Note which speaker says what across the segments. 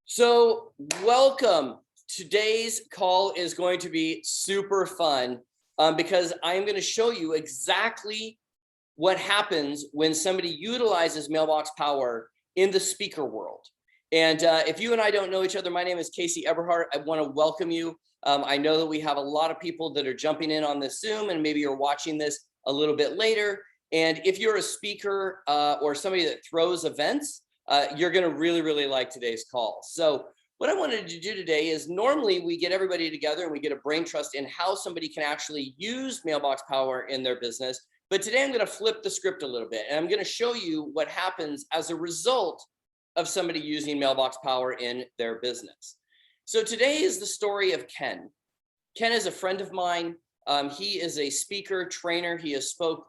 Speaker 1: So welcome. Today's call is going to be super fun because I am going to show you exactly what happens when somebody utilizes Mailbox Power in the speaker world. And if you and I don't know each other, my name is Casey Eberhart. I want to welcome you. I know that we have a lot of people that are jumping in on this Zoom, and maybe you're watching this a little bit later. And if you're a speaker or somebody that throws events, you're going to really like today's call. So what I wanted to do today is normally we get everybody together and we get a brain trust in how somebody can actually use Mailbox Power in their business. But today I'm going to flip the script a little bit, and I'm going to show you what happens as a result of somebody using Mailbox Power in their business. So today is the story of Ken. Ken is a friend of mine. He is a speaker, trainer. He has spoke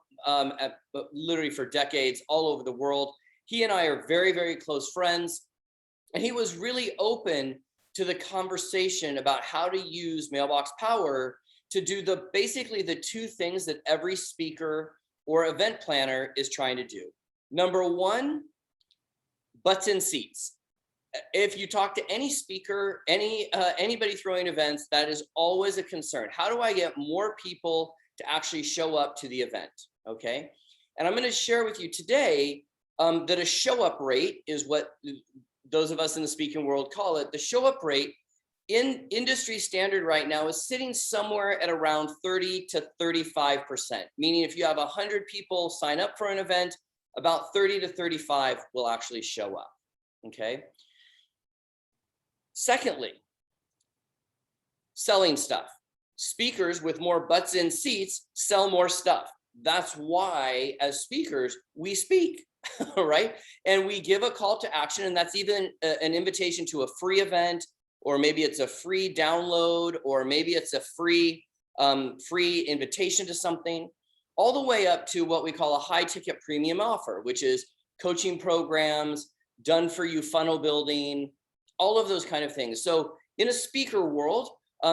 Speaker 1: literally for decades all over the world. He and I are very close friends, and he was really open to the conversation about how to use Mailbox Power to do basically the two things that every speaker or event planner is trying to do. Number one, butts in seats. If you talk to any speaker, anybody throwing events, that is always a concern. How do I get more people to actually show up to the event? Okay, and I'm going to share with you today that a show up rate is what those of us in the speaking world call it. The show up rate in industry standard right now is sitting somewhere at around 30 to 35%, meaning if you have 100 people sign up for an event, about 30 to 35 will actually show up. Okay. Secondly, selling stuff. Speakers with more butts in seats sell more stuff. That's why as speakers, we speak, right? And we give a call to action, and that's even an invitation to a free event, or maybe it's a free download, or maybe it's a free invitation to something, all the way up to what we call a high ticket premium offer, which is coaching programs, done for you funnel building, all of those kind of things. So in a speaker world,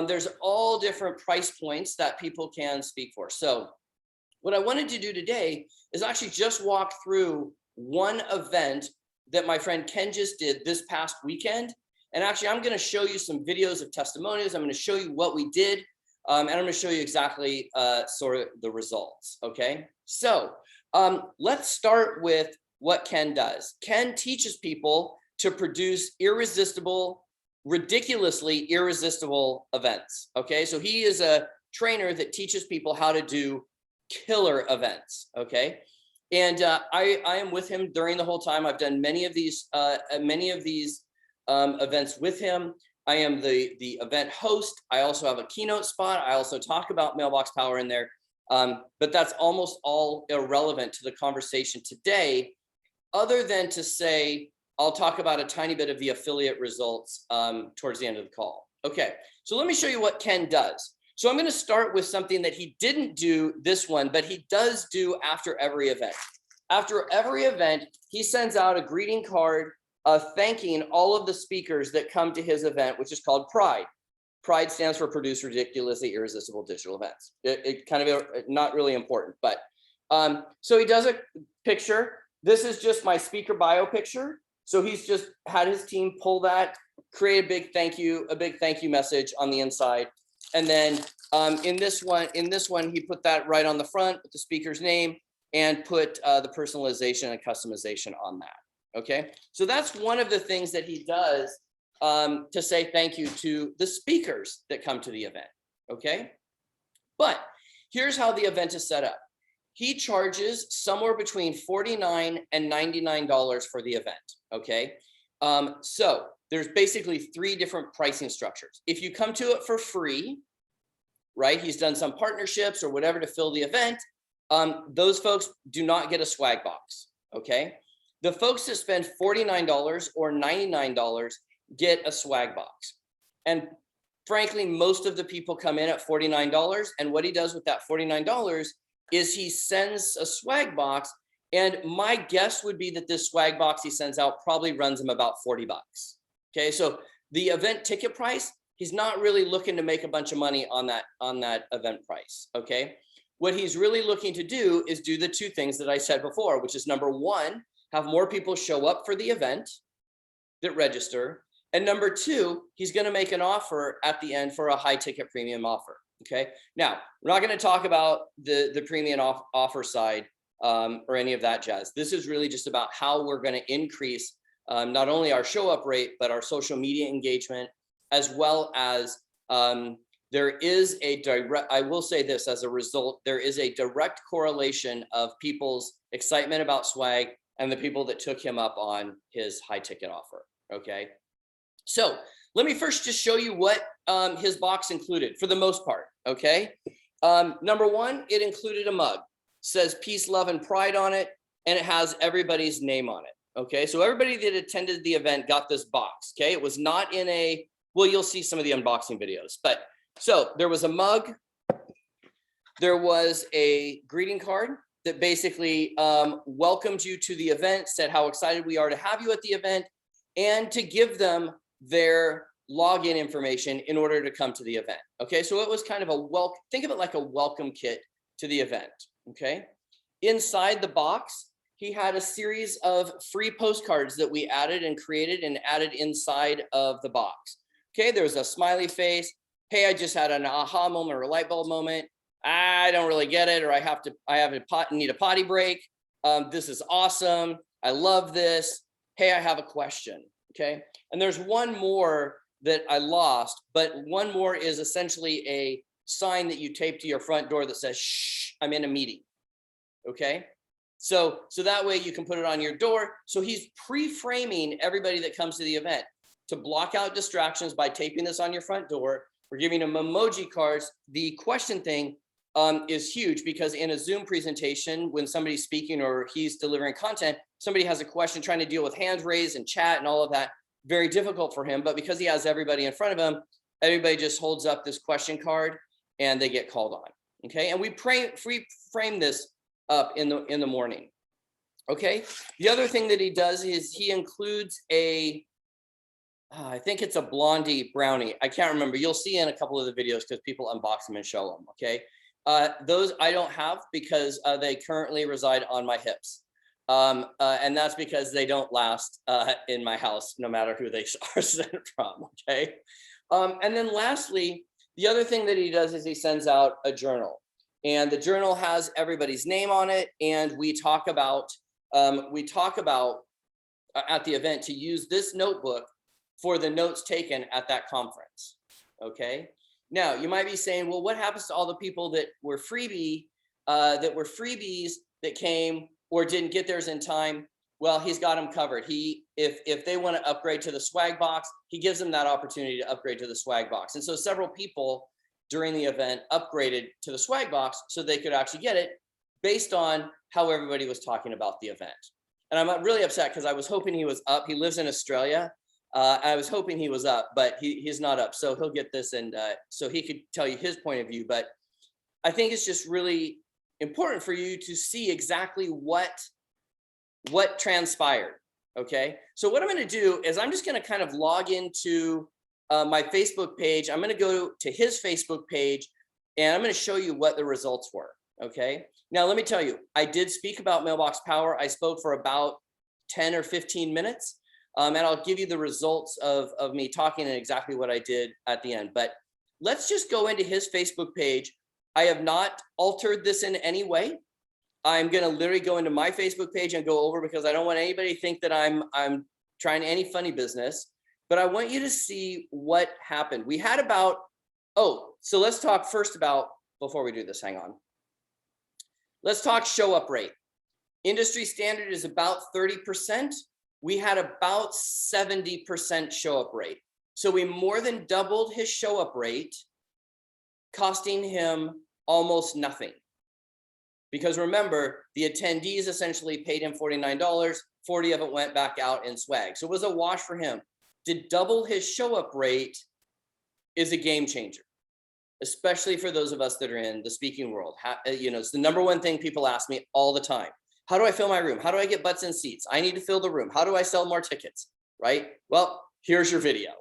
Speaker 1: there's all different price points that people can speak for. So what I wanted to do today is actually just walk through one event that my friend Ken just did this past weekend. And actually, I'm going to show you some videos of testimonials. I'm going to show you what we did. And I'm going to show you exactly sort of the results. Okay, so let's start with what Ken does. Ken teaches people to produce ridiculously irresistible events. Okay, so he is a trainer that teaches people how to do killer events. Okay, and I am with him during the whole time. I've done many of these events with him. I am the event host. I also have a keynote spot. I also talk about Mailbox Power in there, but that's almost all irrelevant to the conversation today, other than to say I'll talk about a tiny bit of the affiliate results towards the end of the call. Okay, so let me show you what Ken does. So I'm going to start with something that he didn't do this one, but he does do after every event. After every event, he sends out a greeting card thanking all of the speakers that come to his event, which is called Pride. Pride stands for Produce Ridiculously Irresistible Digital Events. It kind of not really important, but so he does a picture. This is just my speaker bio picture. So he's just had his team pull that, create a big thank you message on the inside. And then in this one, he put that right on the front with the speaker's name and put the personalization and customization on that. Okay, so that's one of the things that he does to say thank you to the speakers that come to the event. Okay, but here's how the event is set up. He charges somewhere between $49 and $99 for the event. Okay, so there's basically three different pricing structures. If you come to it for free, right, he's done some partnerships or whatever to fill the event, those folks do not get a swag box. Okay, the folks that spend $49 or $99 get a swag box. And frankly, most of the people come in at $49, and what he does with that $49 is he sends a swag box, and my guess would be that this swag box he sends out probably runs him about 40 bucks. Okay, so the event ticket price, he's not really looking to make a bunch of money on that event price. Okay, what he's really looking to do is do the two things that I said before, which is number one, have more people show up for the event that register, And number two, he's going to make an offer at the end for a high ticket premium offer. Okay. Now, we're not going to talk about the premium offer side or any of that jazz. This is really just about how we're going to increase not only our show up rate, but our social media engagement, as well as there is a direct, I will say this as a result, there is a direct correlation of people's excitement about swag and the people that took him up on his high ticket offer. Okay. So let me first just show you what his box included for the most part. Okay. Number one, it included a mug, says peace, love, and pride on it. And it has everybody's name on it. Okay. So everybody that attended the event got this box. Okay. It was not in a, well, you'll see some of the unboxing videos, but so there was a mug. There was a greeting card that basically welcomed you to the event, said how excited we are to have you at the event, and to give them their login information in order to come to the event. Okay, so it was kind of a welcome, think of it like a welcome kit to the event. Okay, inside the box, he had a series of free postcards that we added and created and added inside of the box. Okay, there was a smiley face. Hey, I just had an aha moment or a light bulb moment. I don't really get it, or I need a potty break. This is awesome. I love this. Hey, I have a question. Okay. And there's one more that I lost, but one more is essentially a sign that you tape to your front door that says, shh, I'm in a meeting. Okay. So that way you can put it on your door. So he's pre-framing everybody that comes to the event to block out distractions by taping this on your front door. We're giving them emoji cards. The question thing is huge because in a Zoom presentation, when somebody's speaking or he's delivering content, somebody has a question trying to deal with hands raised and chat and all of that, very difficult for him. But because he has everybody in front of him, everybody just holds up this question card and they get called on. Okay, and we frame this up in the morning. Okay, the other thing that he does is he includes a I think it's a blondie brownie. I can't remember. You'll see in a couple of the videos because people unbox them and show them. Okay. Those I don't have because they currently reside on my hips. And that's because they don't last in my house, no matter who they are sent from. Okay. And then lastly, the other thing that he does is he sends out a journal, and the journal has everybody's name on it. And we talk about at the event to use this notebook for the notes taken at that conference. Okay. Now you might be saying, well, what happens to all the people that were freebies that came or didn't get theirs in time? Well, he's got them covered. If they want to upgrade to the Swagbox, he gives them that opportunity to upgrade to the Swagbox. And so several people during the event upgraded to the Swagbox so they could actually get it based on how everybody was talking about the event. And I'm really upset because I was hoping he was up. He lives in Australia. I was hoping he was up, but he's not up. So he'll get this, and so he could tell you his point of view. But I think it's just really important for you to see exactly what transpired. Okay. So what I'm going to do is I'm just going to kind of log into my Facebook page. I'm going to go to his Facebook page, and I'm going to show you what the results were. Okay. Now, let me tell you, I did speak about Mailbox Power. I spoke for about 10 or 15 minutes. And I'll give you the results of me talking and exactly what I did at the end. But let's just go into his Facebook page. I have not altered this in any way. I'm going to literally go into my Facebook page and go over because I don't want anybody to think that I'm trying any funny business. But I want you to see what happened. We had about, so let's talk first about, before we do this, hang on. Let's talk show up rate. Industry standard is about 30%. We had about 70% show up rate. So we more than doubled his show up rate, costing him almost nothing. Because remember, the attendees essentially paid him $49, 40 of it went back out in swag. So it was a wash for him. To double his show up rate is a game changer, especially for those of us that are in the speaking world. It's the number one thing people ask me all the time. How do I fill my room? How do I get butts in seats? I need to fill the room. How do I sell more tickets? Right? Well, here's your video.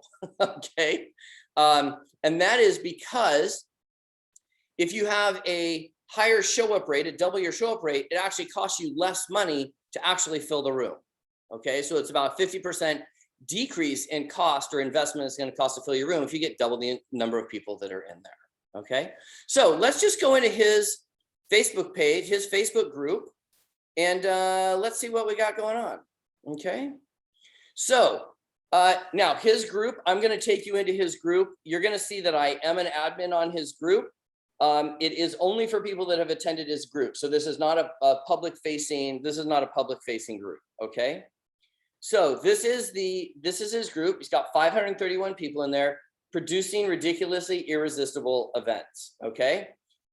Speaker 1: Okay. And that is because if you have a higher show up rate, double your show up rate, it actually costs you less money to actually fill the room. Okay. So it's about 50% decrease in cost or investment it's going to cost to fill your room if you get double the number of people that are in there. Okay, so let's just go into his Facebook page, his Facebook group, and let's see what we got going on. Okay, so now his group, I'm going to take you into his group. You're going to see that I am an admin on his group. It is only for people that have attended his group. So this is not a public facing group. Okay. So this is his group. He's got 531 people in there producing ridiculously irresistible events. Okay.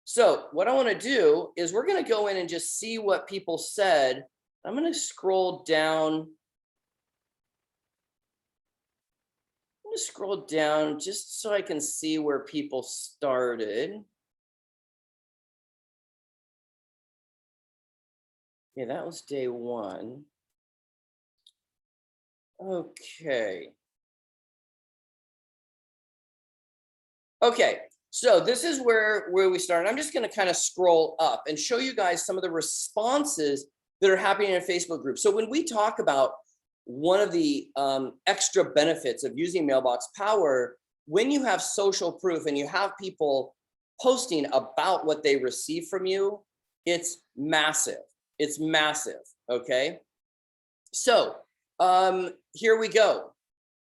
Speaker 1: So what I want to do is we're going to go in and just see what people said. I'm going to scroll down. Just so I can see where people started. Yeah, that was day one. Okay. Okay, so this is where we started. I'm just going to kind of scroll up and show you guys some of the responses that are happening in a Facebook group. So when we talk about one of the extra benefits of using Mailbox Power, when you have social proof and you have people posting about what they receive from you, it's massive. It's massive. Okay. So here we go.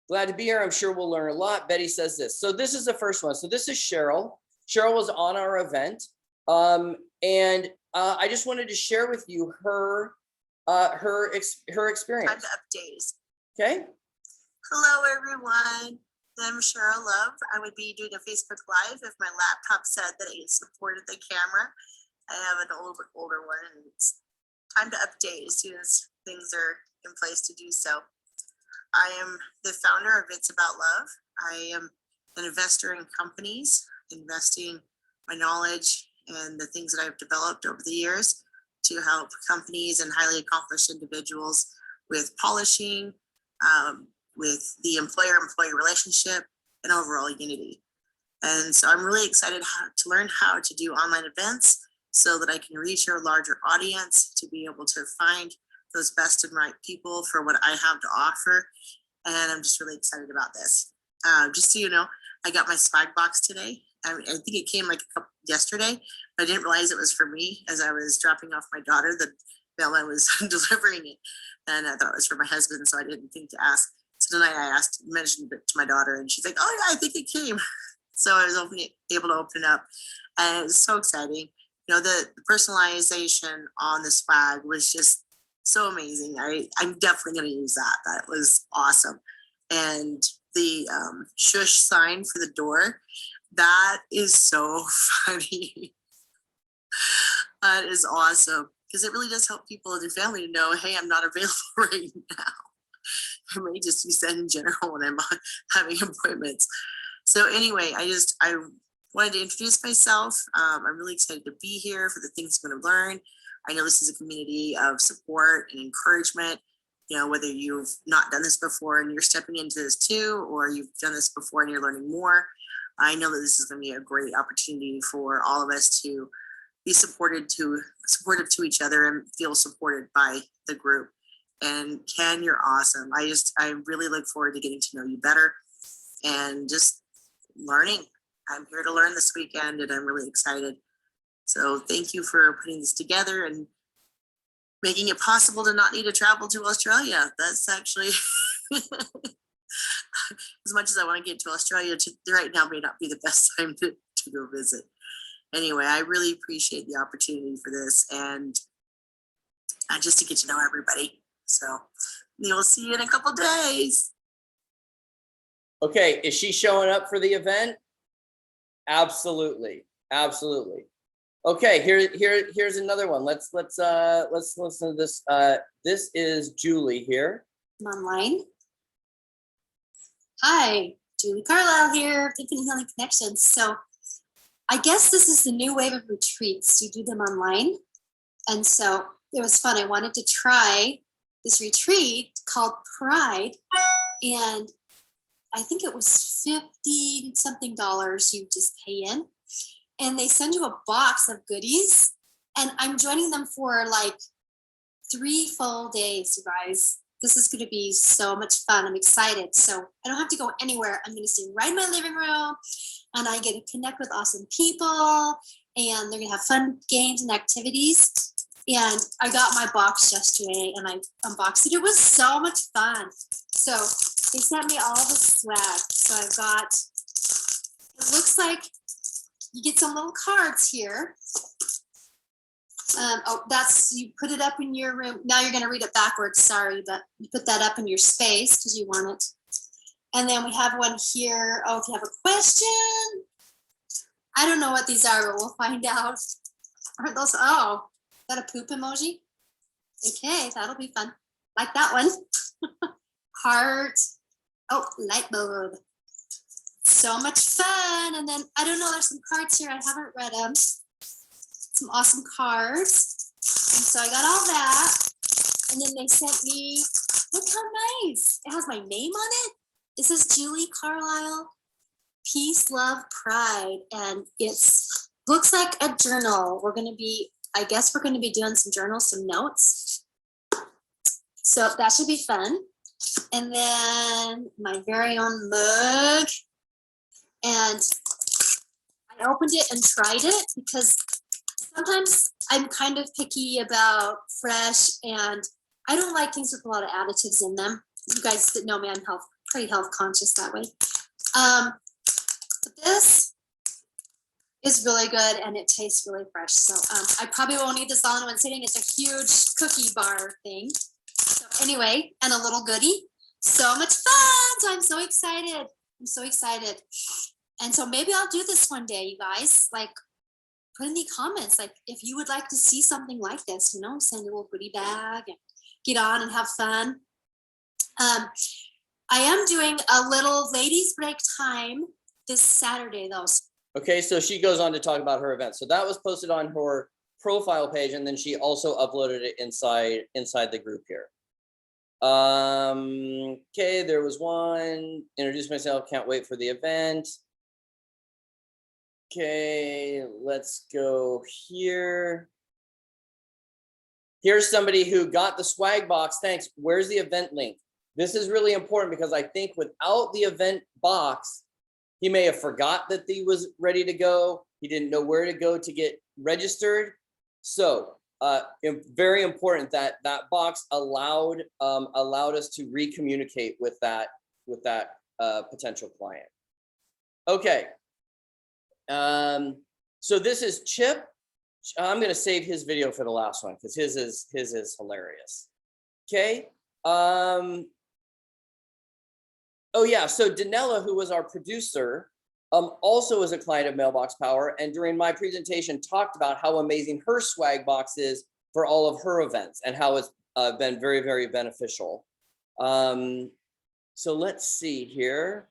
Speaker 1: Glad to be here. I'm sure we'll learn a lot. Betty says this. So this is the first one. So this is Cheryl. Cheryl was on our event. And I just wanted to share with you her experience.
Speaker 2: Time to update.
Speaker 1: Okay.
Speaker 2: Hello, everyone. I'm Cheryl Love. I would be doing a Facebook Live if my laptop said that it supported the camera. I have an older one, and it's time to update as soon as things are in place to do so. I am the founder of It's About Love. I am an investor in companies, investing my knowledge and the things that I've developed over the years to help companies and highly accomplished individuals with polishing, with the employer-employee relationship, and overall unity. And so I'm really excited to learn how to do online events so that I can reach a larger audience, to be able to find those best and right people for what I have to offer. And I'm just really excited about this. Just so you know, I got my Swagbox today. I think it came like yesterday, but I didn't realize it was for me as I was dropping off my daughter. The mailman was delivering it, and I thought it was for my husband, so I didn't think to ask. So tonight I mentioned it to my daughter, and she's like, "Oh yeah, I think it came." So I was able to open it up, and it was so exciting. You know, the personalization on the swag was just so amazing. I'm definitely going to use that. That was awesome. And the shush sign for the door, that is so funny. That is awesome, because it really does help people in their family to know, hey, I'm not available right now. I may just be said in general when I'm having appointments. So anyway, I wanted to introduce myself. I'm really excited to be here for the things I'm going to learn. I know this is a community of support and encouragement. You know, whether you've not done this before and you're stepping into this too, or you've done this before and you're learning more, I know that this is going to be a great opportunity for all of us to be supportive to each other and feel supported by the group. And Ken, you're awesome. I really look forward to getting to know you better and just learning. I'm here to learn this weekend, and I'm really excited. So thank you for putting this together and making it possible to not need to travel to Australia. That's actually, as much as I want to get to Australia, right now may not be the best time to go visit. Anyway, I really appreciate the opportunity for this, and just to get to know everybody. So we'll see you in a couple days.
Speaker 1: Okay, is she showing up for the event? Absolutely. Okay, here's another one. Let's listen to this. This is Julie here.
Speaker 3: I'm online. Hi, Julie Carlisle here, Thinking Healing Connections. So I guess this is the new wave of retreats. You do them online. And so it was fun. I wanted to try this retreat called Pride. And I think it was $50 something you just pay in. And they send you a box of goodies. And I'm joining them for like 3 full days, you guys. this is going to be so much fun. I'm excited. So I don't have to go anywhere. I'm going to stay right in my living room, and I get to connect with awesome people, and they're going to have fun games and activities. And I got my box yesterday and I unboxed it. It was so much fun. So they sent me all the swag. So I've got, it looks like you get some little cards here. Oh, that's, you put it up in your room. Now you're going to read it backwards. Sorry, but you put that up in your space because you want it. And then we have one here. Oh, if you have a question, I don't know what these are, but we'll find out. Aren't those, oh, is that a poop emoji? Okay, that'll be fun. Like that one. Heart. Oh, light bulb. So much fun. And then, I don't know, there's some cards here. I haven't read them. Some awesome cards. And so I got all that. And then they sent me, look how nice. It has my name on it. It says Julie Carlisle, Peace, Love, Pride. And it's, looks like a journal. We're going to be, I guess we're going to be doing some journals, some notes. So that should be fun. And then my very own mug. And I opened it and tried it because sometimes I'm kind of picky about fresh, and I don't like things with a lot of additives in them. You guys that know me, I'm pretty health conscious that way. But this is really good and it tastes really fresh. So I probably won't eat this all in one sitting. It's a huge cookie bar thing. So anyway, and a little goodie. So much fun. So I'm so excited. I'm so excited. And so maybe I'll do this one day, you guys. Like, put in the comments, like, if you would like to see something like this, you know, send a little goodie bag and get on and have fun. I am doing a little ladies break time this Saturday, though.
Speaker 1: Okay, so she goes on to talk about her event. So that was posted on her profile page, and then she also uploaded it inside the group here. Okay, there was one. Introduce myself, can't wait for the event. Okay, let's go here. Here's somebody who got the swag box. Thanks. Where's the event link? This is really important because I think without the event box, he may have forgot that he was ready to go. He didn't know where to go to get registered. So very important that that box allowed us to recommunicate with that potential client. Okay. So this is Chip. I'm going to save his video for the last one because his is hilarious. Okay. Oh yeah, so Danella, who was our producer, also is a client of Mailbox Power, and during my presentation talked about how amazing her swag box is for all of her events and how it's been very, very beneficial. So let's see here.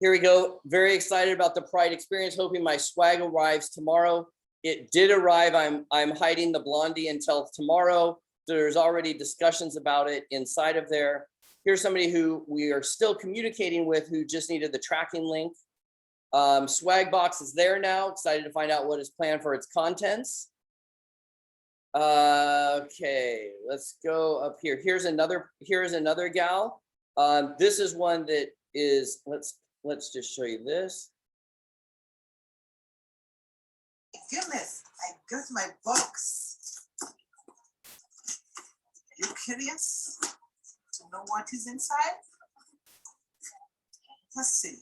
Speaker 1: Here we go. Very excited about the Pride experience. Hoping my swag arrives tomorrow. It did arrive. I'm hiding the blondie until tomorrow. There's already discussions about it inside of there. Here's somebody who we are still communicating with who just needed the tracking link. Swagbox is there now. Excited to find out what is planned for its contents. Okay, let's go up here. Here's another gal. This is one that is, let's just show you this.
Speaker 4: Goodness, I got my box. You curious to know what is inside? Let's see.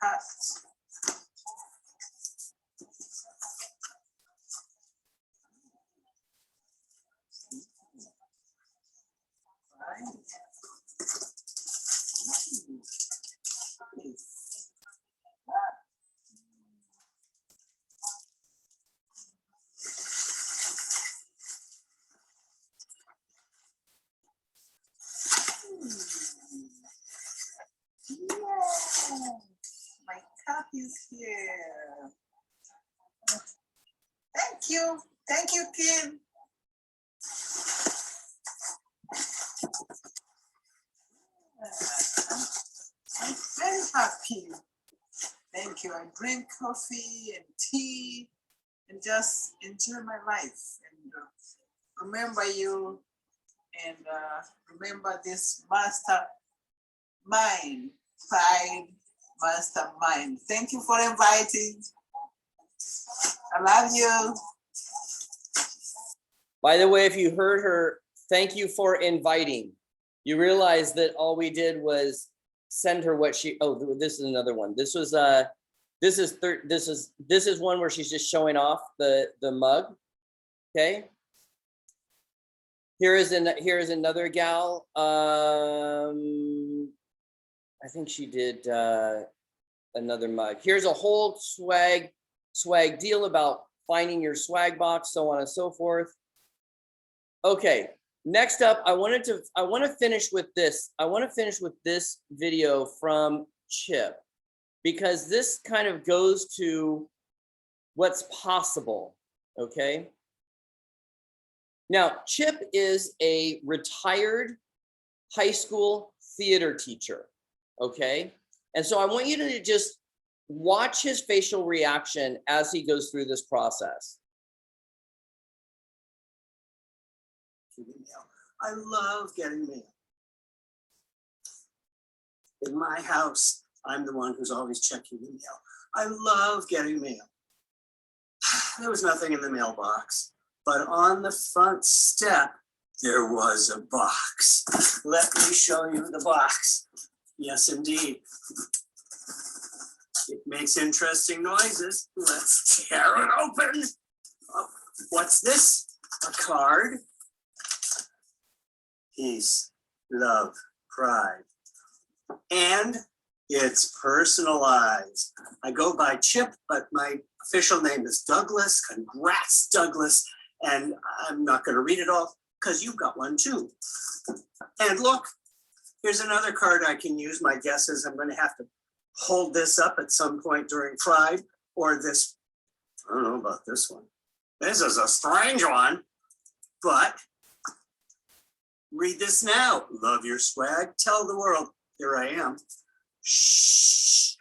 Speaker 4: Packed. My cup is here. Thank you. Thank you, Ken. I'm very happy. Thank you. I drink coffee and tea and just enjoy my life and remember you and remember this mastermind, Pride Mastermind. Thank you for inviting. I love you.
Speaker 1: By the way, if you heard her, thank you for inviting. You realize that all we did was send her what she, oh, this is another one. This was, this is one where she's just showing off the mug. Okay. Here is another gal. I think she did another mug. Here's a whole swag deal about finding your swag box, so on and so forth. Okay, next up, I want to finish with this. I want to finish with this video from Chip, because this kind of goes to what's possible. Okay. Now, Chip is a retired high school theater teacher. Okay. And so I want you to just watch his facial reaction as he goes through this process.
Speaker 5: I love getting mail. In my house, I'm the one who's always checking the mail. I love getting mail. There was nothing in the mailbox, but on the front step, there was a box. Let me show you the box. Yes, indeed. It makes interesting noises. Let's tear it open. Oh, what's this? A card? Peace, love, pride. And it's personalized. I go by Chip, but my official name is Douglas. Congrats, Douglas. And I'm not going to read it all because you've got one too. And look, here's another card I can use. My guess is I'm going to have to hold this up at some point during Pride, or this. I don't know about this one. This is a strange one, but read this now. Love your swag. Tell the world. Here I am. Shh.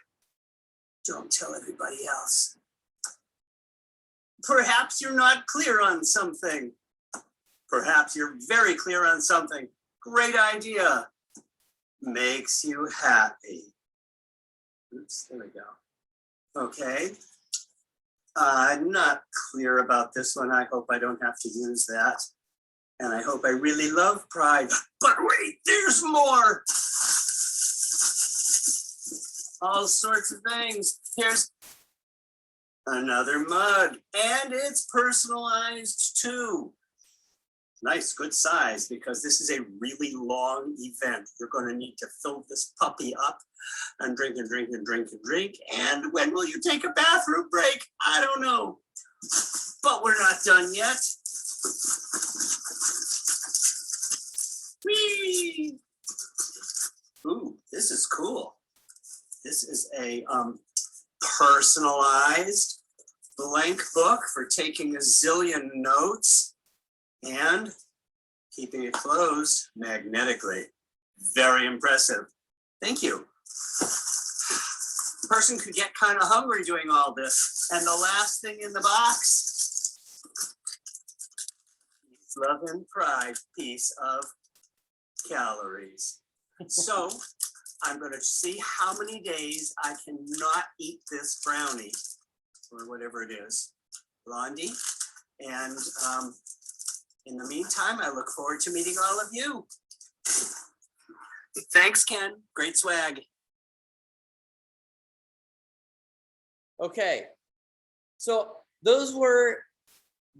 Speaker 5: Don't tell everybody else. Perhaps you're not clear on something. Perhaps you're very clear on something. Great idea. Makes you happy. Oops, there we go. Okay. I'm not clear about this one. I hope I don't have to use that. And I hope I really love Pride. But wait, there's more. All sorts of things. Here's another mug, and it's personalized too. Nice, good size, because this is a really long event. You're going to need to fill this puppy up and drink and drink and drink and drink. And when will you take a bathroom break? I don't know. But we're not done yet. Whee! Ooh, this is cool. This is a personalized blank book for taking a zillion notes and keeping it closed magnetically. Very impressive. Thank you. Person could get kind of hungry doing all this. And the last thing in the box, love and pride piece of calories. So I'm going to see how many days I cannot eat this brownie or whatever it is, Blondie. And in the meantime, I look forward to meeting all of you. Thanks, Ken. Great swag.
Speaker 1: Okay, so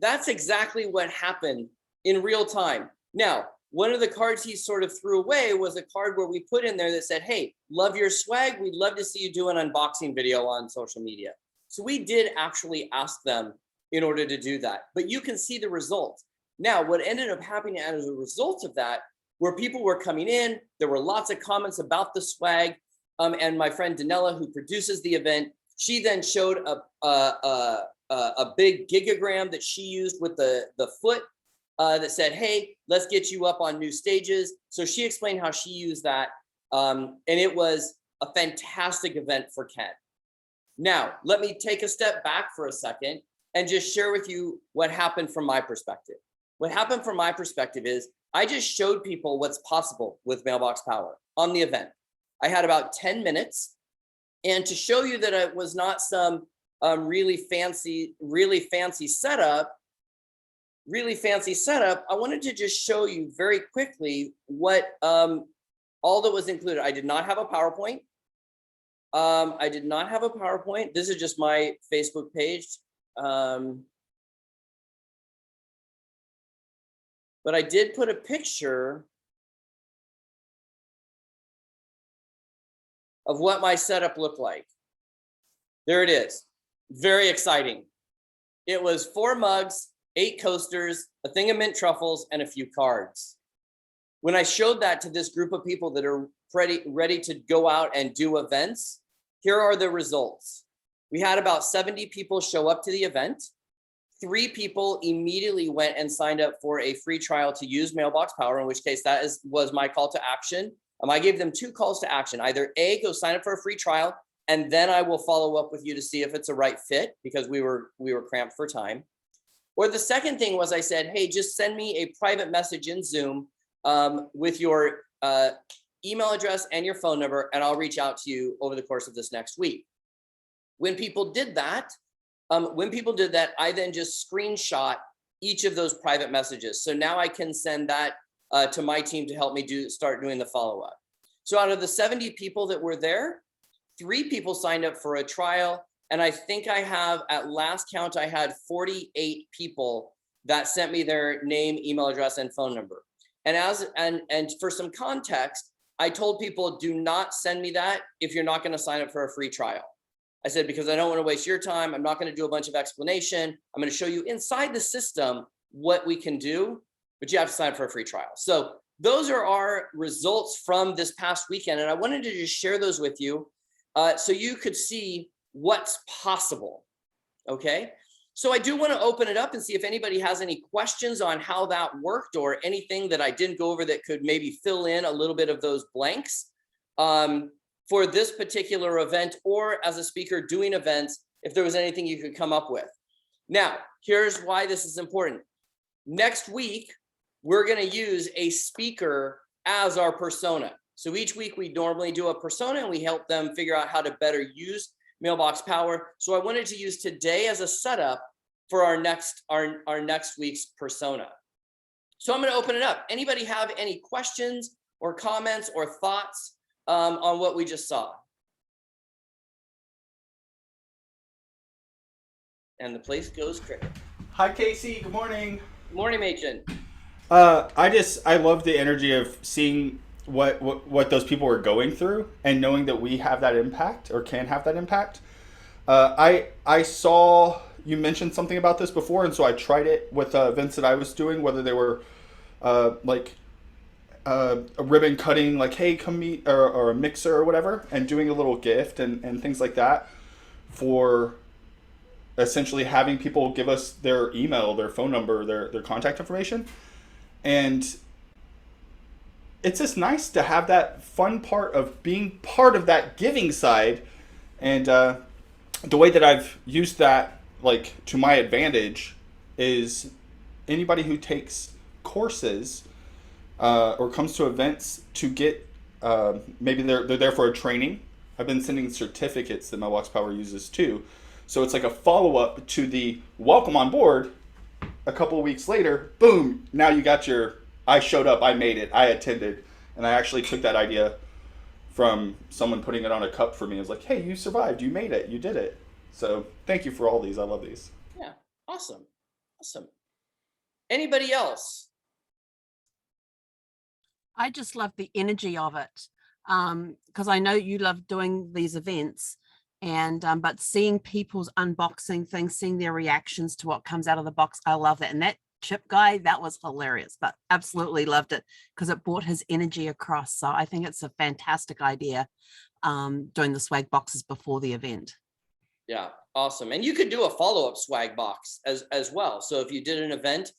Speaker 1: that's exactly what happened in real time. Now, one of the cards he sort of threw away was a card where we put in there that said, hey, love your swag. We'd love to see you do an unboxing video on social media. So we did actually ask them in order to do that, but you can see the result. Now, what ended up happening as a result of that, where people were coming in, there were lots of comments about the swag, and my friend Danella, who produces the event, she then showed a a big gigagram that she used with the foot that said, hey, let's get you up on new stages. So she explained how she used that. And it was a fantastic event for Ken. Now, let me take a step back for a second and just share with you what happened from my perspective. What happened from my perspective is I just showed people what's possible with Mailbox Power on the event. I had about 10 minutes. And to show you that it was not some really fancy setup, I wanted to just show you very quickly what all that was included. I did not have a PowerPoint. This is just my Facebook page. But I did put a picture of what my setup looked like. There it is. Very exciting. It was 4 mugs, 8 coasters, a thing of mint truffles, and a few cards. When I showed that to this group of people that are ready to go out and do events, here are the results. We had about 70 people show up to the event. 3 people immediately went and signed up for a free trial to use Mailbox Power, in which case that was my call to action. I gave them 2 calls to action. Either A, go sign up for a free trial, and then I will follow up with you to see if it's a right fit, because we were cramped for time. Or the second thing was I said, hey, just send me a private message in Zoom with your email address and your phone number, and I'll reach out to you over the course of this next week. When people did that, I then just screenshot each of those private messages. So now I can send that to my team to help me start doing the follow-up. So out of the 70 people that were there, 3 people signed up for a trial. And I think I have, at last count, I had 48 people that sent me their name, email address, and phone number. And for some context, I told people, do not send me that if you're not going to sign up for a free trial. I said, because I don't want to waste your time. I'm not going to do a bunch of explanation. I'm going to show you inside the system what we can do, but you have to sign up for a free trial. So those are our results from this past weekend. And I wanted to just share those with you so you could see what's possible. Okay. So I do want to open it up and see if anybody has any questions on how that worked, or anything that I didn't go over that could maybe fill in a little bit of those blanks for this particular event, or as a speaker doing events, if there was anything you could come up with. Now, here's why this is important. Next week, we're going to use a speaker as our persona. So each week we normally do a persona and we help them figure out how to better use Mailbox Power. So I wanted to use today as a setup for our next week's persona. So I'm going to open it up. Anybody have any questions or comments or thoughts on what we just saw? And the place goes cricket.
Speaker 6: Hi, Casey. Good morning.
Speaker 1: Good morning, Machen.
Speaker 6: I love the energy of seeing what those people are going through, and knowing that we have that impact, or can have that impact. I saw you mentioned something about this before, and so I tried it with events that I was doing, whether they were like a ribbon cutting, like, hey, come meet, or a mixer or whatever, and doing a little gift and things like that, for essentially having people give us their email, their phone number, their contact information. And it's just nice to have that fun part of being part of that giving side. And the way that I've used that, like, to my advantage is anybody who takes courses or comes to events to get, maybe they're there for a training. I've been sending certificates that Mailbox Power uses too. So it's like a follow-up to the welcome on board. A couple of weeks later, boom, now you got your, I showed up, I made it, I attended. And I actually took that idea from someone putting it on a cup for me. It was like, hey, you survived, you made it, you did it. So thank you for all these. I love these.
Speaker 1: Yeah, awesome. Awesome. Anybody else?
Speaker 7: I just love the energy of it, because I know you love doing these events, and but seeing people's unboxing things, seeing their reactions to what comes out of the box, I love that. And that chip guy, that was hilarious, but absolutely loved it because it brought his energy across. So I think it's a fantastic idea, doing the swag boxes before the event.
Speaker 1: Yeah, awesome. And you could do a follow-up swag box as well. So if you did an event,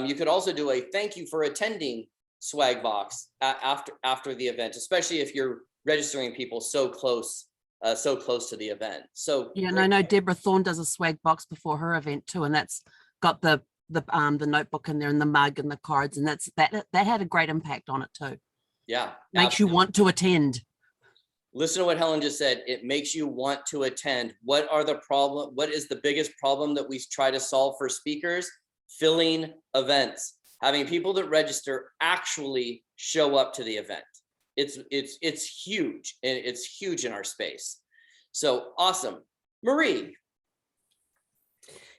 Speaker 1: you could also do a thank you for attending swag box after the event, especially if you're registering people so close to the event. So
Speaker 7: Yeah, and I know Deborah Thorne does a swag box before her event too, and that's got the notebook in there and the mug and the cards, and that had a great impact on it too.
Speaker 1: yeah,
Speaker 7: Makes you want to attend.
Speaker 1: Listen to what Helen just said. It makes you want to attend. What is the biggest problem that we try to solve for speakers? Filling events, having people that register actually show up to the event. It's huge, and it's huge in our space. So awesome. Marie.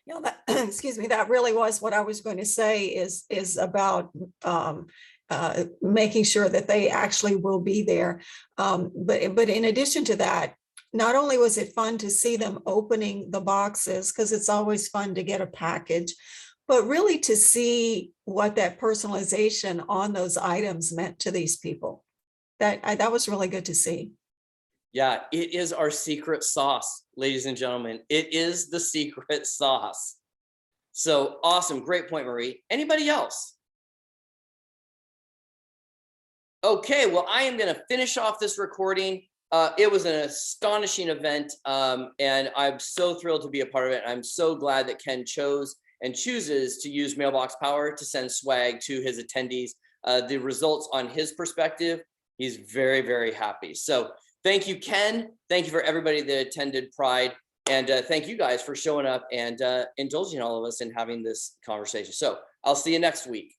Speaker 8: You know, that, excuse me, that really was what I was going to say is about making sure that they actually will be there. But in addition to that, not only was it fun to see them opening the boxes, because it's always fun to get a package, but really to see what that personalization on those items meant to these people. That was really good to see.
Speaker 1: Yeah, it is our secret sauce, ladies and gentlemen. It is the secret sauce. So awesome. Great point, Marie. Anybody else? Okay, well, I am going to finish off this recording. It was an astonishing event, and I'm so thrilled to be a part of it. I'm so glad that Ken chose and chooses to use Mailbox Power to send swag to his attendees. The results on his perspective, he's very, very happy. So thank you, Ken. Thank you for everybody that attended Pride. And thank you guys for showing up and indulging all of us in having this conversation. So I'll see you next week.